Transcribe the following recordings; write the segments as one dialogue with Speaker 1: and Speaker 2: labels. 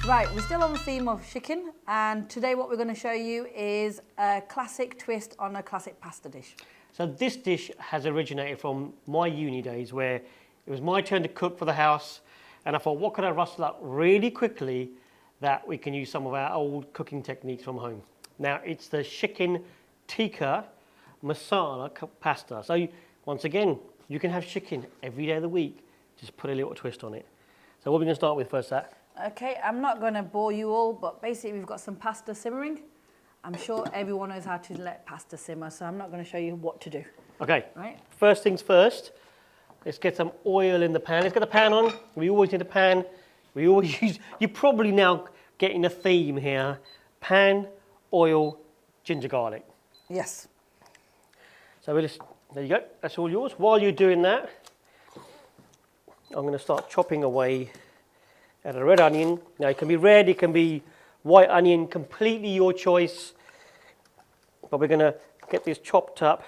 Speaker 1: Right, we're still on the theme of chicken, and today what we're going to show you is a classic twist on a classic pasta dish.
Speaker 2: So this dish has originated from my uni days where it was my turn to cook for the house, and I thought, what could I rustle up really quickly that we can use some of our old cooking techniques from home. Now it's the Shicken Tikka masala pasta. So once again, you can have chicken every day of the week, just put a little twist on it. So what are we going to start with first, Zach?
Speaker 1: Okay, I'm not going to bore you all, but basically we've got some pasta simmering. I'm sure everyone knows how to let pasta simmer, so I'm not going to show you what to do.
Speaker 2: Okay,
Speaker 1: right.
Speaker 2: First things first, let's get some oil in the pan. Let's get the pan on. We always need a pan. We always use, you're probably now getting a theme here. Pan, oil, ginger garlic.
Speaker 1: Yes.
Speaker 2: So we'll just, there you go, that's all yours. While you're doing that, I'm going to start chopping away at a red onion. Now it can be red, it can be white onion, completely your choice. But we're going to get this chopped up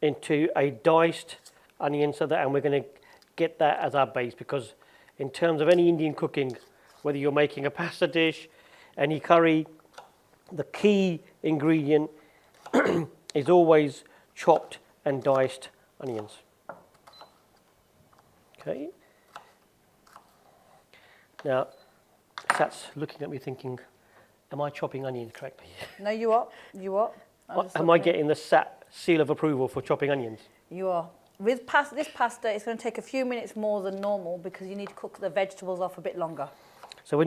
Speaker 2: into a diced onion, and we're going to get that as our base, because in terms of any Indian cooking, whether you're making a pasta dish, any curry, the key ingredient is always chopped and diced onions. Okay. Now, Sat's looking at me thinking, am I chopping onions correctly?
Speaker 1: No, you are. You are.
Speaker 2: Am I getting the Sat seal of approval for chopping onions?
Speaker 1: You are. With this pasta, it's going to take a few minutes more than normal because you need to cook the vegetables off a bit longer.
Speaker 2: So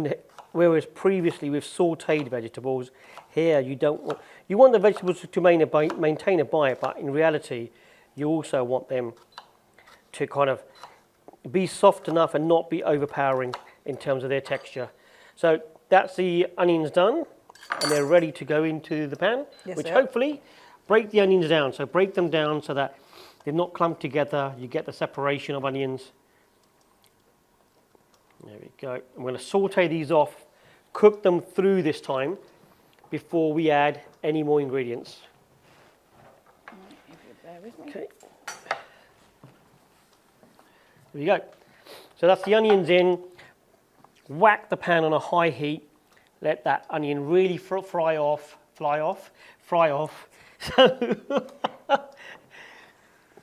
Speaker 2: whereas previously we've sautéed vegetables, here you want the vegetables to maintain a bite, but in reality, you also want them to kind of be soft enough and not be overpowering in terms of their texture. So that's the onions done, and they're ready to go into the pan,
Speaker 1: yes,
Speaker 2: which hopefully break the onions down. So break them down so that they're not clumped together. You get the separation of onions. There we go. I'm going to saute these off, cook them through this time before we add any more ingredients.
Speaker 1: If you bear with me.
Speaker 2: Okay. There you go. So that's the onions in. Whack the pan on a high heat. Let that onion really fry off. So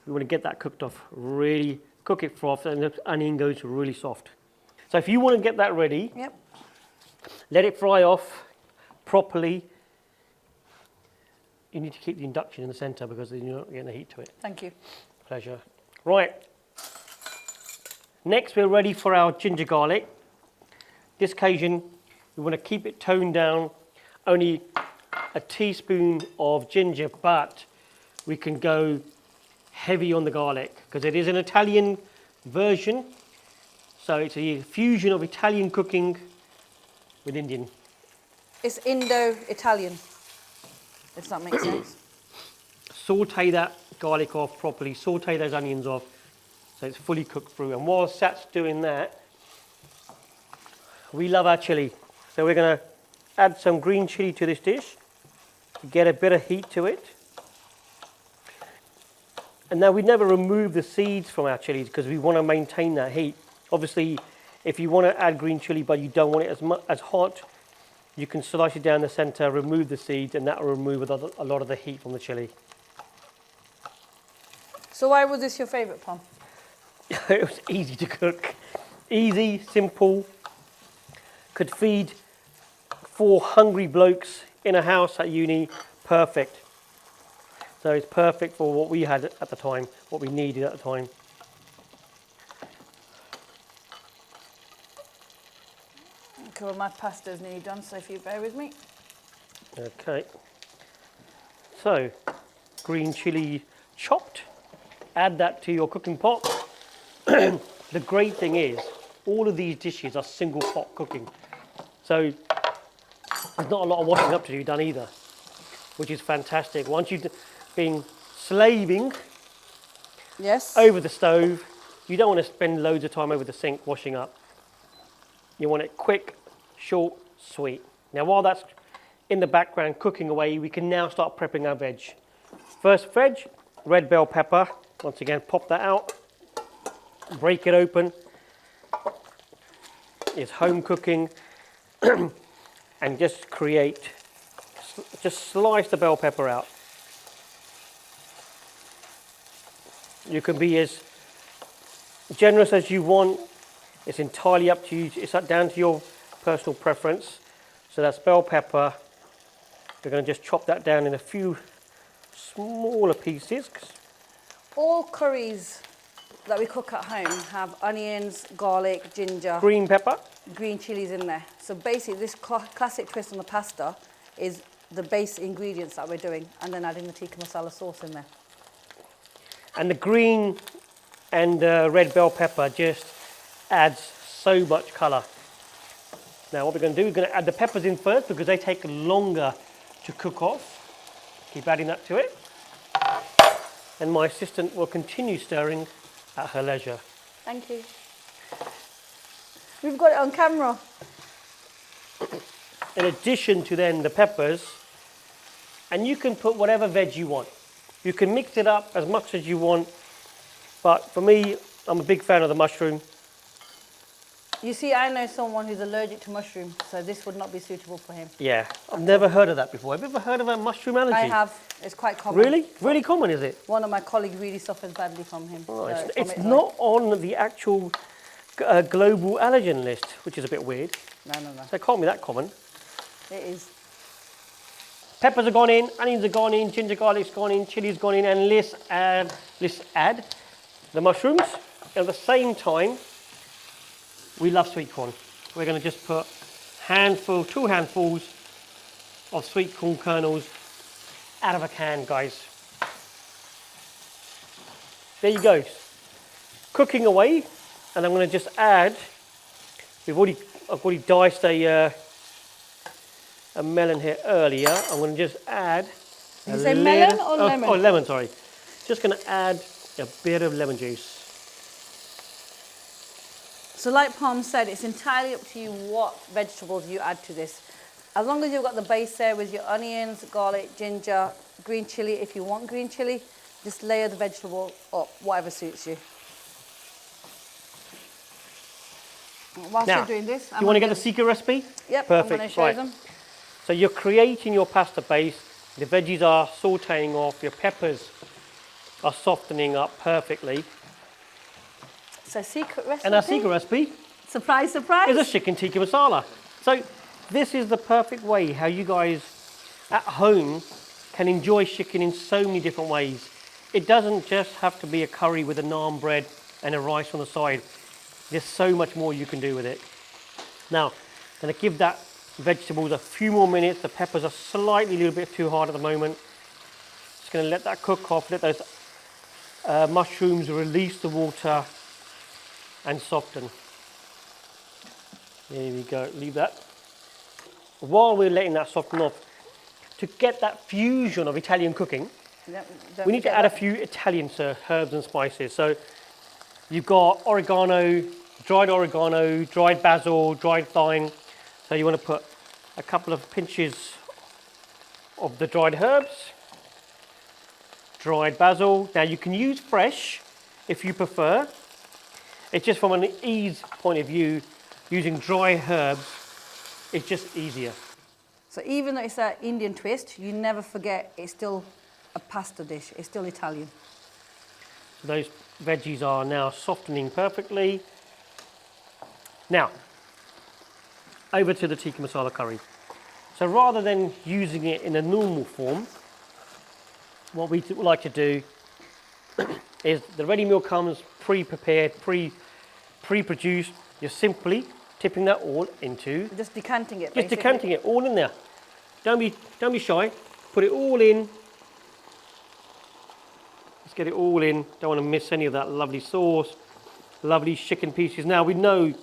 Speaker 2: we want to get that cooked off. Really cook it froth, and the onion goes really soft. So if you want to get that ready,
Speaker 1: yep.
Speaker 2: Let it fry off properly. You need to keep the induction in the centre because then you're not getting the heat to it.
Speaker 1: Thank you.
Speaker 2: Pleasure. Right. Next, we're ready for our ginger garlic. This occasion, we want to keep it toned down. Only a teaspoon of ginger, but we can go heavy on the garlic because it is an Italian version. So it's a fusion of Italian cooking with Indian.
Speaker 1: It's Indo-Italian, if that makes sense.
Speaker 2: Saute that garlic off properly, saute those onions off so it's fully cooked through. And while Sat's doing that, we love our chilli. So we're going to add some green chilli to this dish to get a bit of heat to it. And now we never remove the seeds from our chilies because we want to maintain that heat. Obviously, if you want to add green chilli but you don't want it as hot, you can slice it down the centre, remove the seeds, and that will remove a lot of the heat from the chilli.
Speaker 1: So why was this your favourite, Pom?
Speaker 2: It was easy to cook. Easy, simple. Could feed 4 hungry blokes in a house at uni. Perfect. So it's perfect for what we had at the time, what we needed at the time.
Speaker 1: Okay, well my pasta's nearly done, so if you bear with me.
Speaker 2: Okay. So, green chilli chopped. Add that to your cooking pot. The great thing is, all of these dishes are single pot cooking. So, there's not a lot of washing up to be done either, which is fantastic. Once you've been slaving over the stove, you don't want to spend loads of time over the sink washing up. You want it quick, short, sweet. Now while that's in the background cooking away, we can now start prepping our veg. First veg, red bell pepper. Once again, pop that out, break it open. is home cooking and just slice the bell pepper out. You can be as generous as you want. It's entirely up to you. It's down to your personal preference. So that's bell pepper. We're going to just chop that down in a few smaller pieces.
Speaker 1: All curries that we cook at home have onions, garlic, ginger,
Speaker 2: Green pepper.
Speaker 1: green chilies in there. So basically this classic twist on the pasta is the base ingredients that we're doing and then adding the tikka masala sauce in there.
Speaker 2: And the green and red bell pepper just adds so much colour. Now what we're going to do, we're going to add the peppers in first because they take longer to cook off. Keep adding that to it. And my assistant will continue stirring at her leisure.
Speaker 1: Thank you. We've got it on camera.
Speaker 2: In addition to then the peppers, and you can put whatever veg you want. You can mix it up as much as you want, but for me, I'm a big fan of the mushroom.
Speaker 1: You see, I know someone who's allergic to mushrooms, so this would not be suitable for him.
Speaker 2: Yeah, I've never heard of that before. Have you ever heard of a mushroom allergy?
Speaker 1: I have. It's quite common.
Speaker 2: Really? Really common, is it?
Speaker 1: One of my colleagues really suffers badly from him.
Speaker 2: Oh,
Speaker 1: from
Speaker 2: it's
Speaker 1: it,
Speaker 2: not on the actual global allergen list, which is a bit weird.
Speaker 1: No.
Speaker 2: So it can't be that common.
Speaker 1: It is.
Speaker 2: Peppers have gone in, onions have gone in, ginger garlic's gone in, chili's gone in, and let's add the mushrooms. At the same time, we love sweet corn. We're going to just put two handfuls of sweet corn kernels out of a can, guys. There you go. Cooking away, and I'm going to just add. I've already diced a melon here earlier. I'm going to just add.
Speaker 1: Did you say melon or lemon?
Speaker 2: Oh, lemon. Sorry. Just going to add a bit of lemon juice.
Speaker 1: So like Palm said, it's entirely up to you what vegetables you add to this. As long as you've got the base there with your onions, garlic, ginger, green chili, if you want green chili, just layer the vegetable up, whatever suits you. Whilst
Speaker 2: Now,
Speaker 1: you're doing this,
Speaker 2: you want to get the secret recipe?
Speaker 1: Yep,
Speaker 2: Perfect.
Speaker 1: I'm going to show
Speaker 2: Right.
Speaker 1: them.
Speaker 2: So you're creating your pasta base. The veggies are sautéing off. Your peppers are softening up perfectly.
Speaker 1: So secret recipe.
Speaker 2: And our secret recipe
Speaker 1: Surprise, surprise.
Speaker 2: is a chicken tikka masala. So this is the perfect way how you guys at home can enjoy chicken in so many different ways. It doesn't just have to be a curry with a naan bread and a rice on the side. There's so much more you can do with it. Now, I'm going to give that vegetables a few more minutes. The peppers are slightly a little bit too hard at the moment. Just going to let that cook off, let those mushrooms release the water and soften. There we go, leave that. While we're letting that soften off, to get that fusion of Italian cooking, we need to add a few Italian herbs and spices. So you've got oregano, dried basil, dried thyme. So you want to put a couple of pinches of the dried herbs, dried basil. Now you can use fresh if you prefer. It's just from an ease point of view, using dry herbs, it's just easier.
Speaker 1: So even though it's an Indian twist, you never forget it's still a pasta dish. It's still Italian.
Speaker 2: Those veggies are now softening perfectly. Now, over to the tikka masala curry. So rather than using it in a normal form, what we like to do is the ready meal comes pre-prepared, pre-produced. You're simply tipping that all into...
Speaker 1: Just decanting it,
Speaker 2: Just
Speaker 1: basically.
Speaker 2: decanting it all in there. Don't be shy. Put it all in. Let's get it all in. Don't want to miss any of that lovely sauce, lovely chicken pieces. Now we know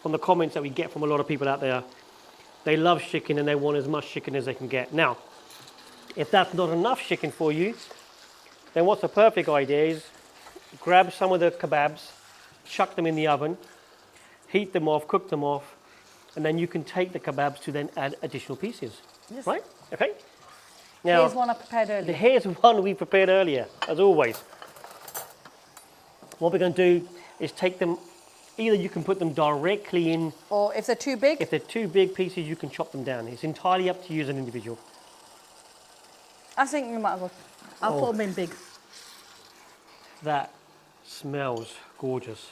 Speaker 2: from the comments that we get from a lot of people out there, they love chicken and they want as much chicken as they can get. Now, if that's not enough chicken for you, then what's the perfect idea is grab some of the kebabs, chuck them in the oven, heat them off, cook them off, and then you can take the kebabs to then add additional pieces.
Speaker 1: Yes.
Speaker 2: Right? Okay? Now,
Speaker 1: Here's one I prepared earlier.
Speaker 2: here's one we prepared earlier, as always. What we're going to do is take them Either you can put them directly in.
Speaker 1: Or if they're too big,
Speaker 2: If they're too big pieces, you can chop them down. It's entirely up to you as an individual.
Speaker 1: I think you might as well. I'll put them in big.
Speaker 2: That smells gorgeous.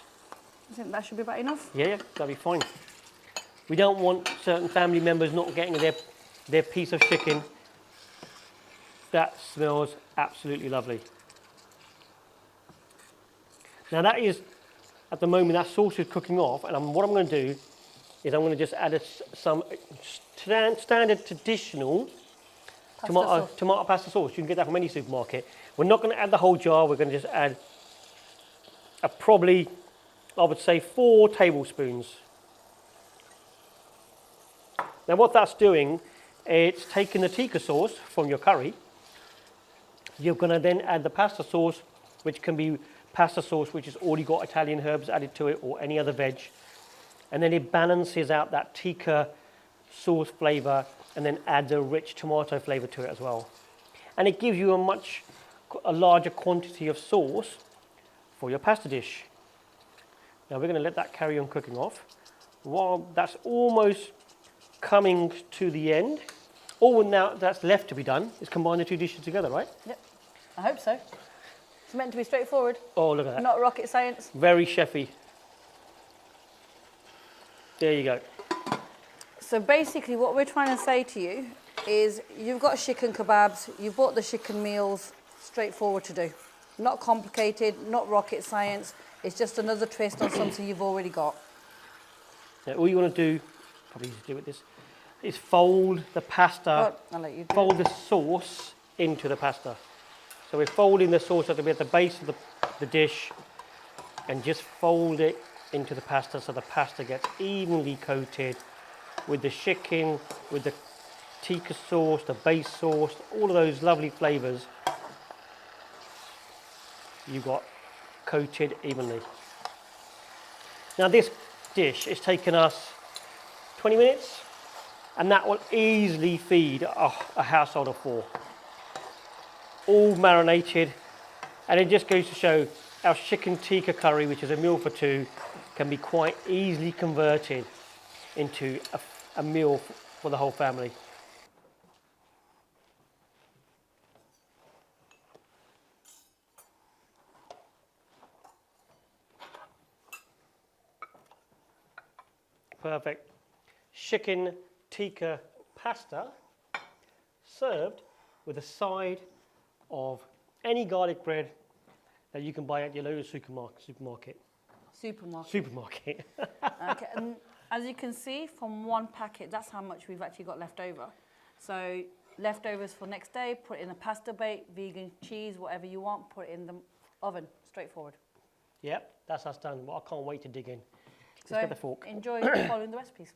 Speaker 1: I think that should be about enough.
Speaker 2: Yeah, that'll be fine. We don't want certain family members not getting their piece of chicken. That smells absolutely lovely. Now that is, at the moment, that sauce is cooking off, and what I'm going to do is I'm going to just add some standard traditional tomato pasta sauce. You can get that from any supermarket. We're not going to add the whole jar. We're going to just add probably, I would say, 4 tablespoons. Now what that's doing, it's taking the tikka sauce from your curry. You're going to then add the pasta sauce, which can be pasta sauce which has already got Italian herbs added to it, or any other veg. And then it balances out that tikka sauce flavour and then adds a rich tomato flavour to it as well. And it gives you a larger quantity of sauce for your pasta dish. Now we're going to let that carry on cooking off. While that's almost coming to the end, all now that's left to be done is combine the 2 dishes together, right?
Speaker 1: Yep, I hope so. It's meant to be straightforward.
Speaker 2: Oh, look at that.
Speaker 1: Not rocket science.
Speaker 2: Very chefy. There you go.
Speaker 1: So basically what we're trying to say to you is you've got chicken kebabs, you've bought the chicken meals, straightforward to do. Not complicated, not rocket science. It's just another twist on something you've already got.
Speaker 2: Now, all you want to do, probably easy to do with this, is fold the pasta,
Speaker 1: I'll let you do
Speaker 2: fold the sauce into the pasta. So we're folding the sauce at the base of the dish and just fold it into the pasta so the pasta gets evenly coated with the chicken, with the tikka sauce, the base sauce, all of those lovely flavours you got coated evenly. Now this dish has taken us 20 minutes, and that will easily feed a household of 4. All marinated, and it just goes to show our chicken tikka curry, which is a meal for 2, can be quite easily converted into a meal for the whole family. Perfect. Chicken tikka pasta served with a side of any garlic bread that you can buy at your local supermarket.
Speaker 1: Okay, and as you can see from one packet, that's how much we've actually got left over. So leftovers for next day, put it in a pasta bake, vegan cheese, whatever you want, put it in the oven, straightforward.
Speaker 2: Yep, that's us done. Well, I can't wait to dig in. Let's
Speaker 1: So
Speaker 2: get the fork.
Speaker 1: enjoy following the recipes.